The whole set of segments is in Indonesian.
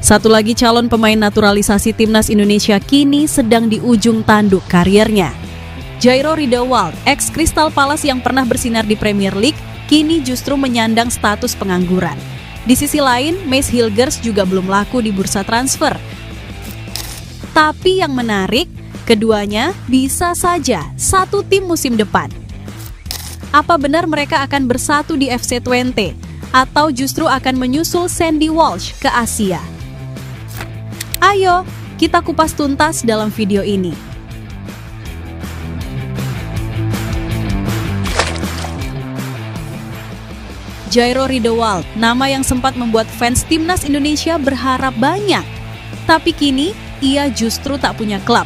Satu lagi calon pemain naturalisasi timnas Indonesia kini sedang di ujung tanduk karirnya. Jairo Riedewald, ex Crystal Palace yang pernah bersinar di Premier League, kini justru menyandang status pengangguran. Di sisi lain, Mace Hilgers juga belum laku di bursa transfer. Tapi yang menarik, keduanya bisa saja satu tim musim depan. Apa benar mereka akan bersatu di FC Twente atau justru akan menyusul Sandy Walsh ke Asia? Ayo, kita kupas tuntas dalam video ini. Jairo Riedewald, nama yang sempat membuat fans timnas Indonesia berharap banyak. Tapi kini, ia justru tak punya klub.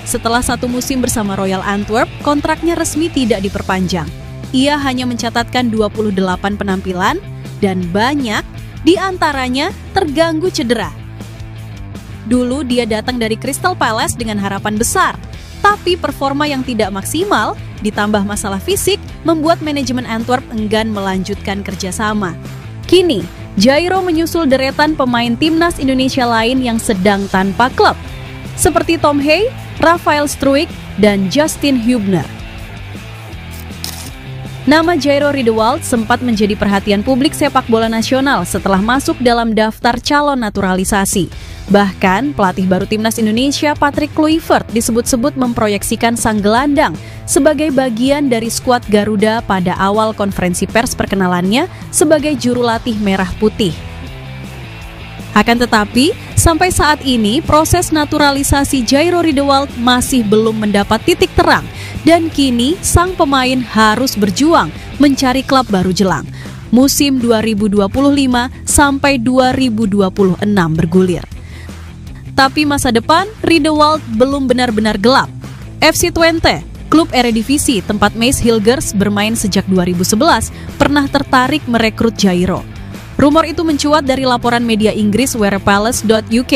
Setelah satu musim bersama Royal Antwerp, kontraknya resmi tidak diperpanjang. Ia hanya mencatatkan 28 penampilan dan banyak di antaranya terganggu cedera. Dulu dia datang dari Crystal Palace dengan harapan besar, tapi performa yang tidak maksimal ditambah masalah fisik membuat manajemen Antwerp enggan melanjutkan kerjasama. Kini, Jairo menyusul deretan pemain timnas Indonesia lain yang sedang tanpa klub, seperti Tom Hey, Rafael Struijk, dan Justin Hubner. Nama Jairo Riedewald sempat menjadi perhatian publik sepak bola nasional setelah masuk dalam daftar calon naturalisasi. Bahkan, pelatih baru timnas Indonesia Patrick Kluivert disebut-sebut memproyeksikan sang gelandang sebagai bagian dari skuad Garuda pada awal konferensi pers perkenalannya sebagai juru latih merah putih. Akan tetapi, sampai saat ini proses naturalisasi Jairo Riedewald masih belum mendapat titik terang dan kini sang pemain harus berjuang mencari klub baru jelang musim 2025 sampai 2026 bergulir. Tapi masa depan Riedewald belum benar-benar gelap. FC Twente, klub Eredivisie tempat Mace Hilgers bermain sejak 2011, pernah tertarik merekrut Jairo. Rumor itu mencuat dari laporan media Inggris wearpalace.uk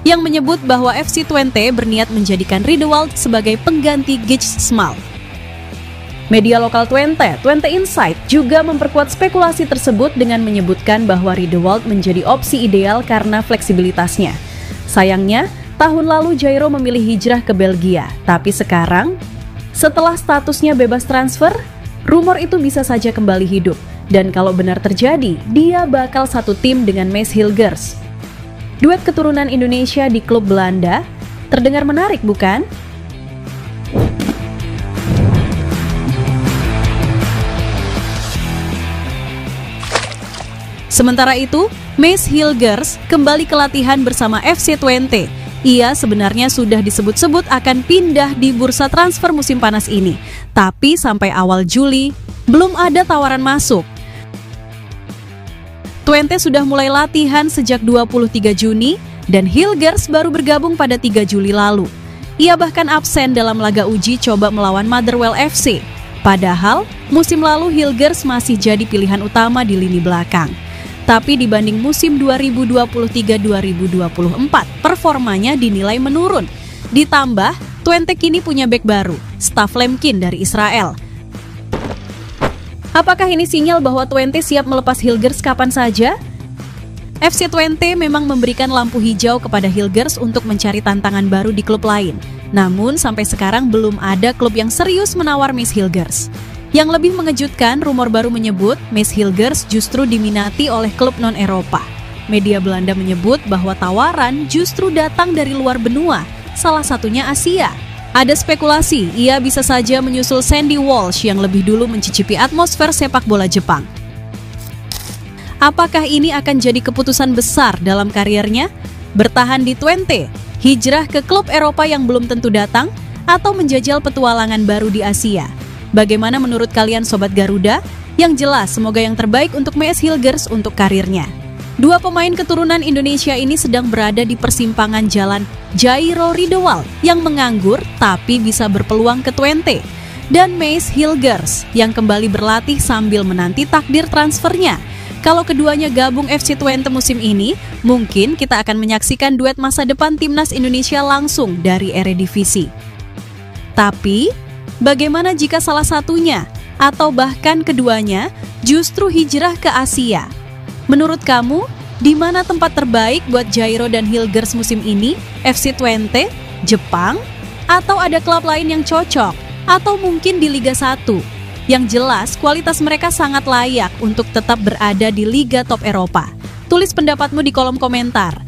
yang menyebut bahwa FC Twente berniat menjadikan Riedewald sebagai pengganti Gijs Smal. Media lokal Twente, Twente Insight, juga memperkuat spekulasi tersebut dengan menyebutkan bahwa Riedewald menjadi opsi ideal karena fleksibilitasnya. Sayangnya, tahun lalu Jairo memilih hijrah ke Belgia, tapi sekarang, setelah statusnya bebas transfer, rumor itu bisa saja kembali hidup. Dan kalau benar terjadi, dia bakal satu tim dengan Mace Hilgers. Duet keturunan Indonesia di klub Belanda, terdengar menarik bukan? Sementara itu, Mace Hilgers kembali ke latihan bersama FC Twente. Ia sebenarnya sudah disebut-sebut akan pindah di bursa transfer musim panas ini. Tapi sampai awal Juli, belum ada tawaran masuk. Twente sudah mulai latihan sejak 23 Juni dan Hilgers baru bergabung pada 3 Juli lalu. Ia bahkan absen dalam laga uji coba melawan Motherwell FC. Padahal, musim lalu Hilgers masih jadi pilihan utama di lini belakang. Tapi dibanding musim 2023-2024, performanya dinilai menurun. Ditambah, Twente kini punya bek baru, Staff Lemkin dari Israel. Apakah ini sinyal bahwa Twente siap melepas Hilgers kapan saja? FC Twente memang memberikan lampu hijau kepada Hilgers untuk mencari tantangan baru di klub lain. Namun sampai sekarang belum ada klub yang serius menawar Mace Hilgers. Yang lebih mengejutkan, rumor baru menyebut Mace Hilgers justru diminati oleh klub non-Eropa. Media Belanda menyebut bahwa tawaran justru datang dari luar benua, salah satunya Asia. Ada spekulasi, ia bisa saja menyusul Sandy Walsh yang lebih dulu mencicipi atmosfer sepak bola Jepang. Apakah ini akan jadi keputusan besar dalam karirnya? Bertahan di Twente, hijrah ke klub Eropa yang belum tentu datang, atau menjajal petualangan baru di Asia? Bagaimana menurut kalian Sobat Garuda? Yang jelas, semoga yang terbaik untuk Mace Hilgers untuk karirnya. Dua pemain keturunan Indonesia ini sedang berada di persimpangan jalan Jairo Riedewald yang menganggur tapi bisa berpeluang ke Twente, dan Mace Hilgers yang kembali berlatih sambil menanti takdir transfernya. Kalau keduanya gabung FC Twente musim ini, mungkin kita akan menyaksikan duet masa depan timnas Indonesia langsung dari Eredivisie. Tapi, bagaimana jika salah satunya atau bahkan keduanya justru hijrah ke Asia? Menurut kamu, Di mana tempat terbaik buat Jairo dan Hilgers musim ini? FC Twente, Jepang, atau ada klub lain yang cocok? Atau mungkin di Liga 1? Yang jelas, kualitas mereka sangat layak untuk tetap berada di Liga Top Eropa. Tulis pendapatmu di kolom komentar.